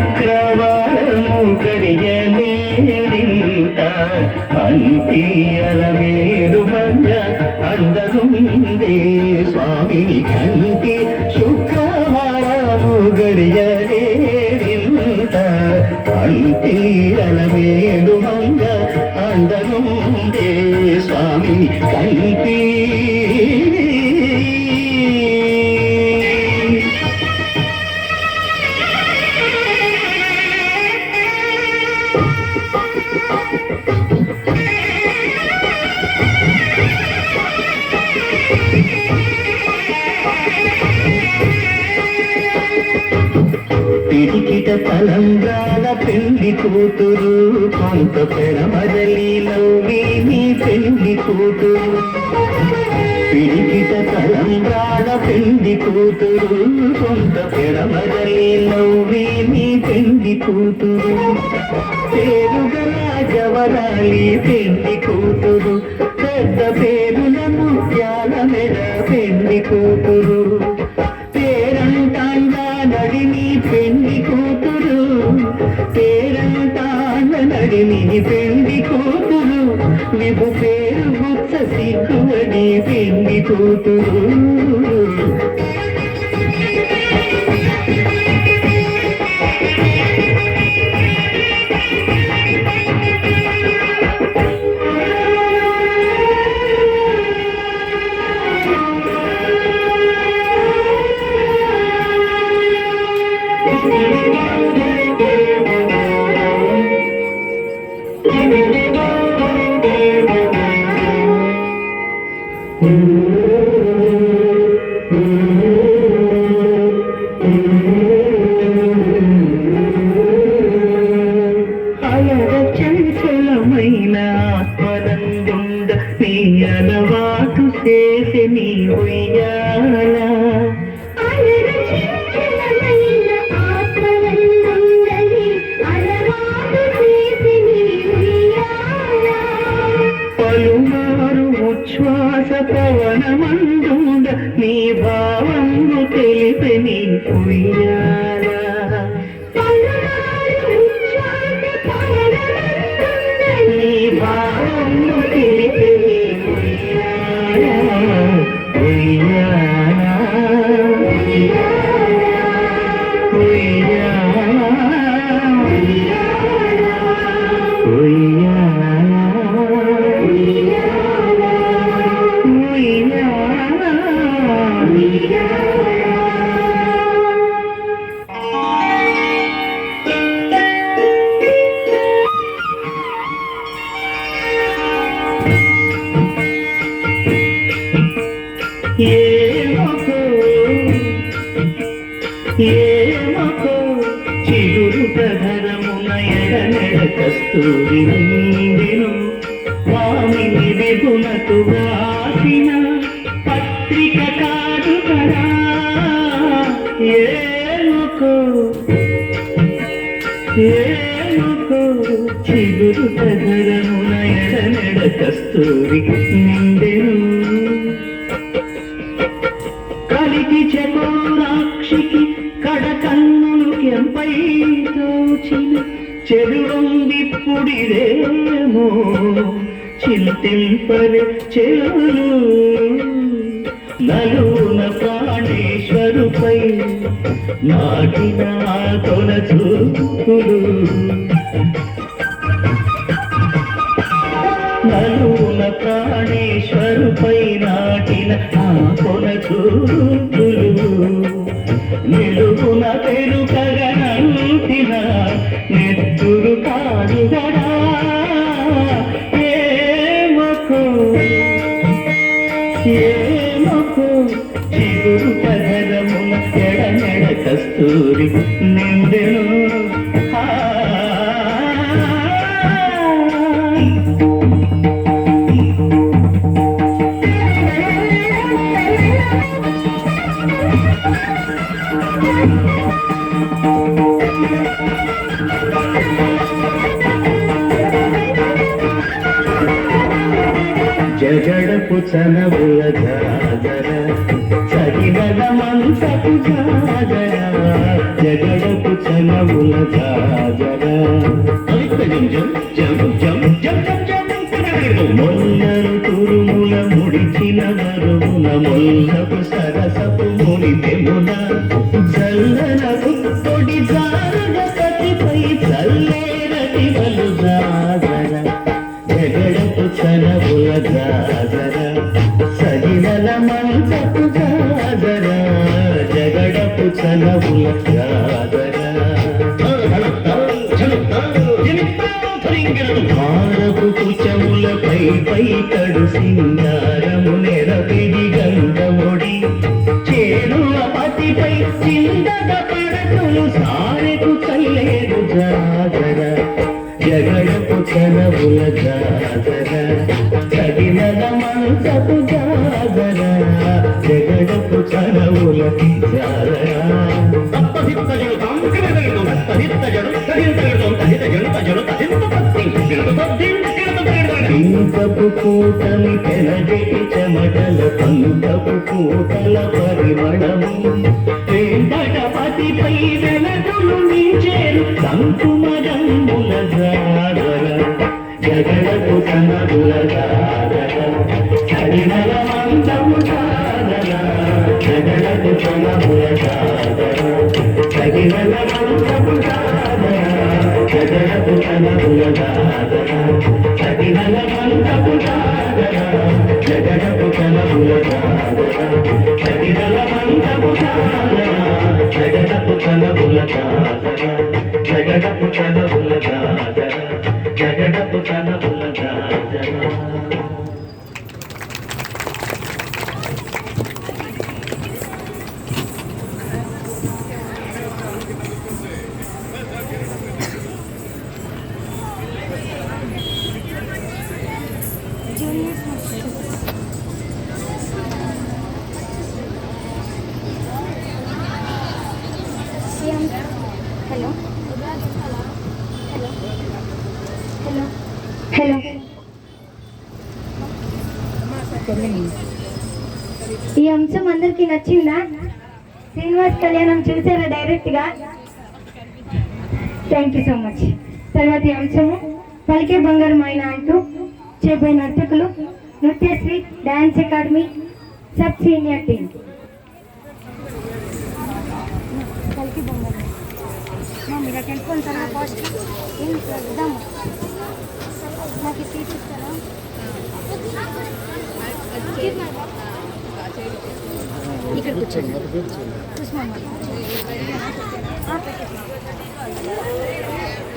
శుక్రవారము గడియలేడింత అంతియల వేడు మధ్య అందరుందే స్వామిని కంటి శుక్రవారము గడియలేడింత అంతియల వేడు మధ్య అందరుందే స్వామిని కంటి పిడికిట తలంబ్రాల పెళ్లి కూతురు కొంత పెడమదలిలో నీ పెళ్లి కూతురు పిడికిట తలంబ్రాల పెళ్లి కూతురు కొంత పెడమదలిలో నీ పెళ్లి కూతురు పేరుగల జవరాలి పెళ్లి కూతురు పెద్ద పేరుల ముత్యాల మెడ పెళ్లి కూతురు పేరంటాంగా నడిని పెళ్లి కూతురు పేరంటాంగ నడిని పెళ్లి కూతురు విభు పేరు గుచ్చ సిగ్గువని పెళ్లి కూతురు చంచలమైన ఆత్మనందుండ నీ అలవాటు చేసి నీ ఉయ్యాల పలుమారు ఉచ్ఛ్వాస పవనమందుండ నీ భావము తెలిపి నీ ఉయ్యాల నీ భావము తెలిపి నీ ఉయ్యాల ఉయ్యాల ఏమకో చిగురు ప్రధరమున ఎడనెడ కస్తూరి నిండెను స్వామిని విగుణతు వాసిన పత్రిక కాదు కదా ఏమకో చిగురు ప్రధరమున ఎడనెడ కస్తూరి నిండెను కలికి చకోరాక్షికి కడకన్నులు ఎంపై తోచిన చెరువందిప్పుడిదేమో చింతింపరి చెరువులు నలున ప్రాణేశ్వరుపై నాటిన తొల చూపులు నలు నిలువున ప్రాణేశ్వరుపై నాటిన ఆ కొన చూపులు నిలువున పెరుకగనంటిన నెత్తురు కాదుగడా ఏమకు చిగురు పదరమున ఎడనెడ కస్తూరి నిందెను జగడపు చనవుల జాగర చగినల మంతపు జాగర జగడపు చనవుల జాగర మొల్లరు తురుముల ముడిచిన వరుమున మొల్లపు సరసపు ముడిపెమున చల్లనపు పొడి జారుగ కతిపై చల్లేరటి వలు జాగర జగడపు చనవుల జాగర సగినల మంచపు జాగర జగడపు చనవుల జాగర భారపు కుచముల పై కడు సింగారము నెరపిడి గంగముడి చేరువ పతిపై చిందగ పడతులు సారెకు కల్లేరు జాగర జగడపు చనవుల జాగర చగినల మంచపు జాగర జగడపు చనవుల జాగర ఇంకపు కూటమి పెనగటి చెమటల పంకపు కూటల పరిమళము వెంకటపతిపై వెలదులు నించేరు సంకుమరంబుల జాగర జగడపు చనవుల జాగర చడినల మంచము జాగర జగడపు చనవుల జాగర చగినల మంచము జాగర జగడపు చనవుల జాగర చగినల మంచము జాగర జగడపు చనవుల జాగర చగినల మంచము జాగర జగడపు చనవుల జాగర జగడపు చనవుల జాగర జగడపు చనవుల జాగర హలో హలో హలో, ఈ అంశం అందరికి నచ్చిందా? శ్రీనివాస్ కళ్యాణం చూసారా డైరెక్ట్ గా? Thank you so much. తర్వాత ఈ అంశము పలికే బంగారం ఆయన అంటూ చెప్పే నర్తకులు Nrityasri dance academy sub senior team. కలికి బొమ్మలు మీరు అక్కడ వెళ్ళిపోతారా? ఫాస్ట్ ఏం చేద్దాము? నాకు తీసిస్తారా? ఇక్కడ కూర్చోండి.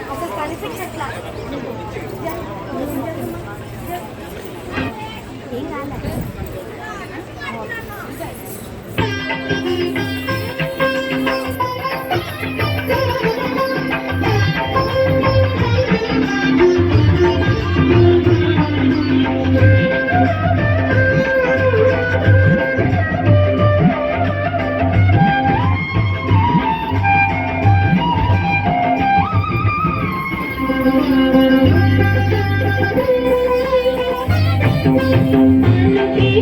అసలు కనిపించట్లా. ఏం కాలేదు.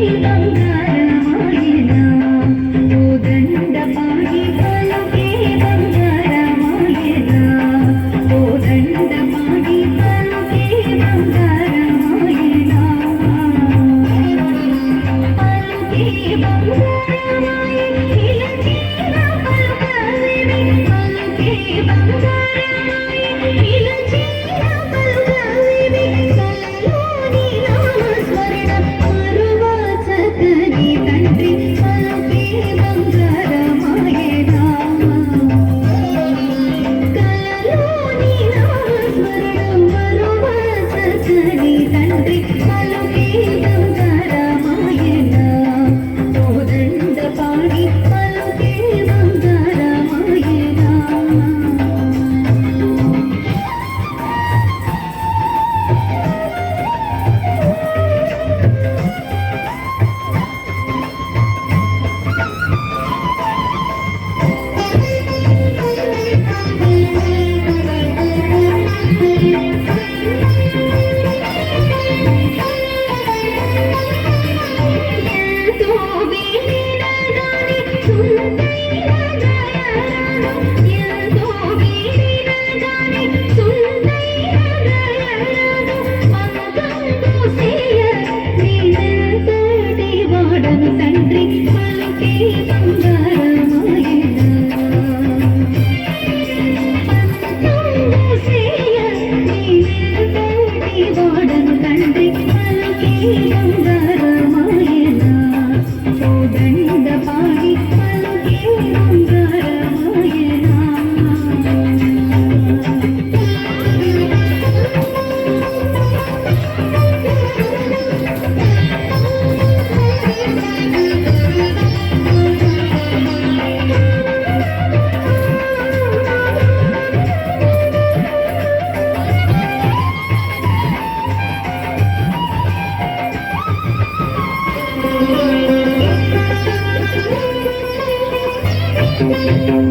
ఇలా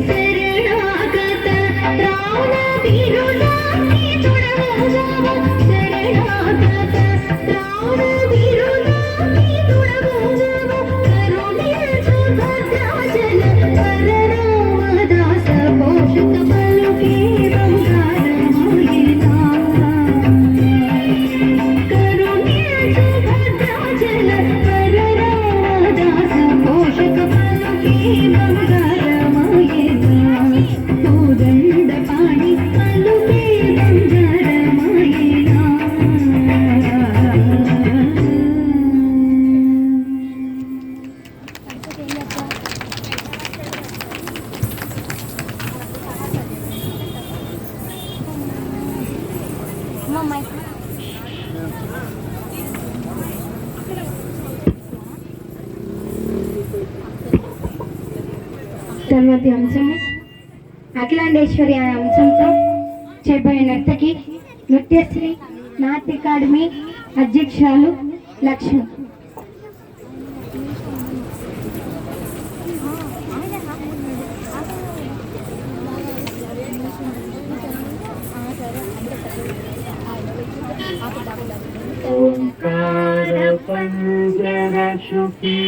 శరణాగత ప్రాణ విరులాకి తుడవజావ శరణాగత ప్రాణ విరులాకి తుడవజావ కరుణించు భద్రాచల పరరామదాస పోషక పలుకే బంగారమాయనా కరుణించు భద్రాచల పరరామదాస పోషక పలుకే బంగారమాయనా కోదండ పాణి పలుకే బంగారమాయనా తర్వాతి అంశము అఖిలాండేశ్వరి అనే అంశంతో చేపట్టే నర్తకి నృత్యశ్రీ నాట్య అకాడమీ అధ్యక్షురాలు లక్ష్మి. ఓంకార పంజరశుకి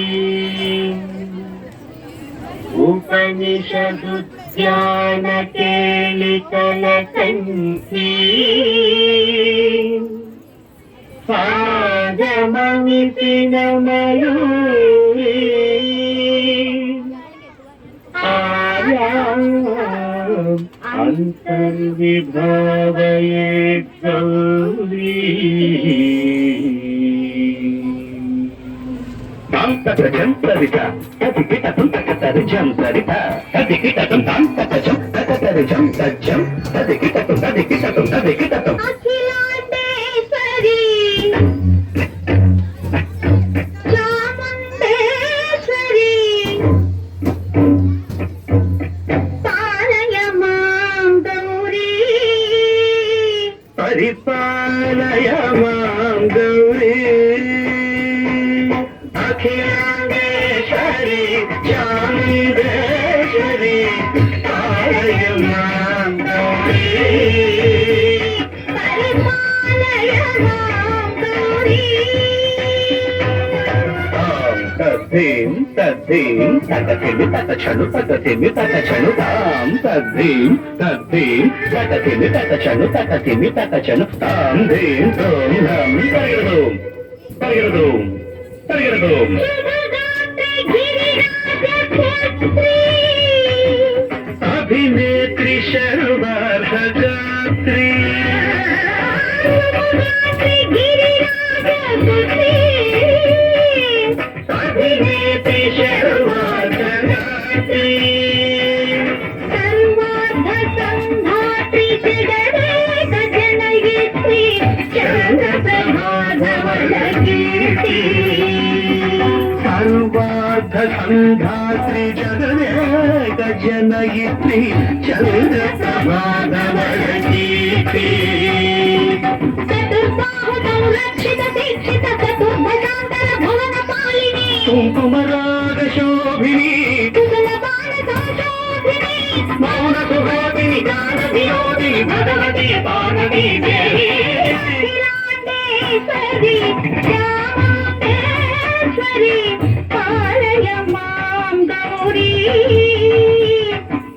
ఉపనిషదుద్యాన కేళికల కంఠీ పాదమమితిన మయూరీ ఆర్యాం అంతర్విభావయే గౌరీ తాంతకజం సరిత తదికిటం తకతరిజం సరిత తదికిటం తాంతకజం తకతరిజం సజ్జం తదికిటం తదికిటం అఖిలాండేశ్వరి చాముండేశ్వరి పాలయ మాం గౌరీ పరిపాలయ మాం గౌరీ అఖిలాండేశ్వరి చాముండేశ్వరి పాలయ మాం గౌరీ పరిపాలయ మాం గౌరీ తద్ధీం తద్ధీం తదతిమి తతచను తదతిమి తతచను తాం తద్ధీం తద్ధీం తదతిమి తతచను తదతిమి తతచను తాం ధీం ధూం ధం పరిగెడదూం పరిగెడదూం పరిగెడదూం జగదాత్రి గిరిరాజ అభినేత్రి శర్వార్ధగాత్రి అభినేత్రి శర్వార్ధగాత్రి సర్వార్ధ సంధాత్రి జగదేక జనయిత్రి చంద్ర ప్రభాధవళ కీర్తి కుంకుమరాగ శోభిని మౌన సుభోగిని గాన వినోదిని భగవతి పార్వతీ దేవి పాలయ మాం గౌరీ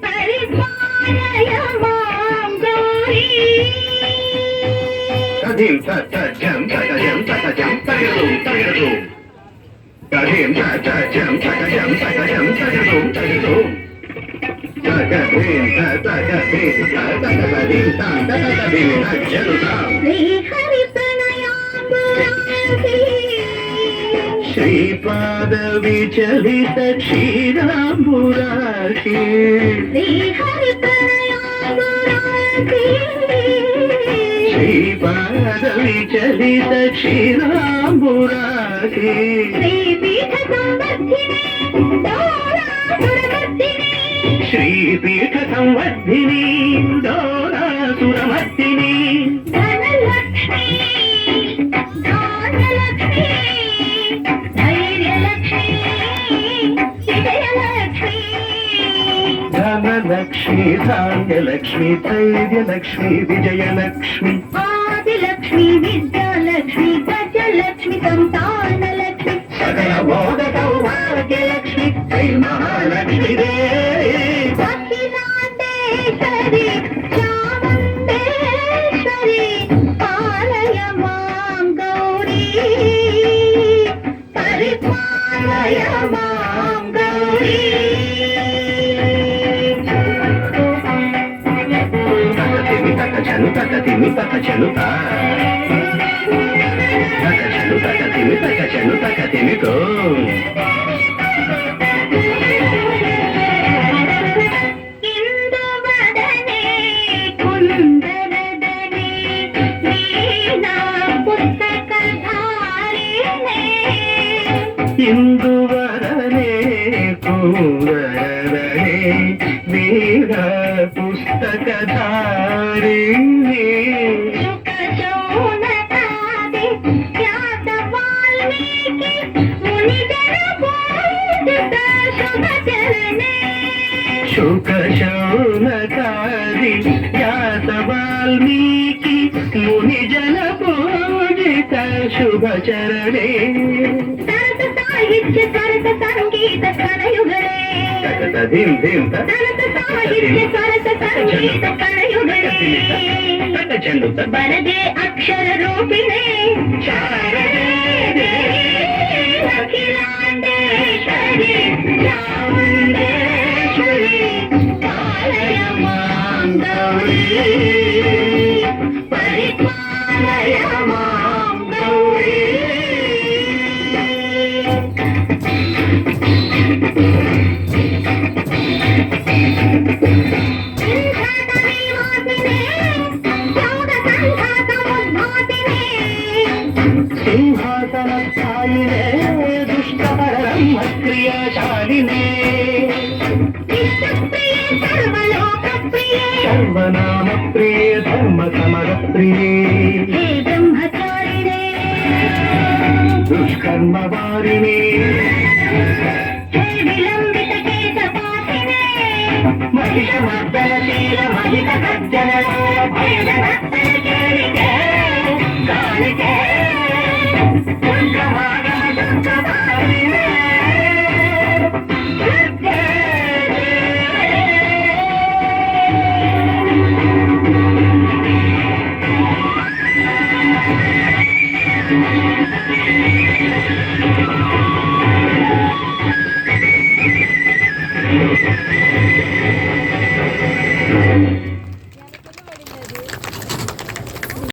పరిపాలయ మాం గౌరీ తదిం తతజం తతజం తతజం తరిగదూం తరిగదూం తదిం తతజం తతజం తతజం తరిగదూం తరిగదూం తగదీం తతగదీం తతగదీం తతగదీం నజ్జలుతాం శ్రీహరి ప్రణయామరాసి శ్రీపాద విచలిత క్షీరాంబురాశి శ్రీహరి ప్రణయామరాసి శ్రీపాద విచలిత క్షీరాంబురాశి శ్రీపీఠ సంవర్ధిని దోరాసురవర్ధిని శ్రీపీఠ సంవర్ధిని దోరాసురమర్దిని ధనలక్ష్మి దానలక్ష్మి ధైర్యలక్ష్మి విజయలక్ష్మి ధాన్యలక్ష్మి ధైర్యలక్ష్మి విజయలక్ష్మి ఆదిలక్ష్మి విద్యాలక్ష్మి గజలక్ష్మి సంతానలక్ష్మి సకల భోగ సౌభాగ్యలక్ష్మి శ్రీ మహాలక్ష్మి అఖిలాండేశ్వరి చాముండేశ్వరి పాలయ మాం గౌరీ పరిపాలయ మాం గౌరీ తిమి తక చెలుత తిమి తక చెలుత తిమితో ఇందువదనే కుందరదనే వీణా పుస్తకధారిణే ఇందువరనే కూరనే వీర పుస్తకధారిణి శుకశౌనకాది వ్యాస వాల్మీకి మునిజన పూజిత శుభచరణే శుకశౌనకాది వ్యాస వాల్మీకి మునిజన పూజిత శుభచరణే సరస సాహిత్య సరస సంగీత కనయుగలే ధిం ధిం సరస సాహిత్య సరస సంగీత కనయుగలే చెండుత వరదే అక్షర రూపిణే శారదే అఖిలాండేశ్వరి చాముండేశ్వరి పాలయ మాం గౌరీ పరిపాలయ మాం గౌరీ సింహాసనస్థాయినే దుష్టపరమ క్రియాశాలినే సర్వనామ ప్రియ ధర్మ సమర ప్రియే దుష్కర్మ వారిణే మహిషమర్దనశీల మహిత సజ్జన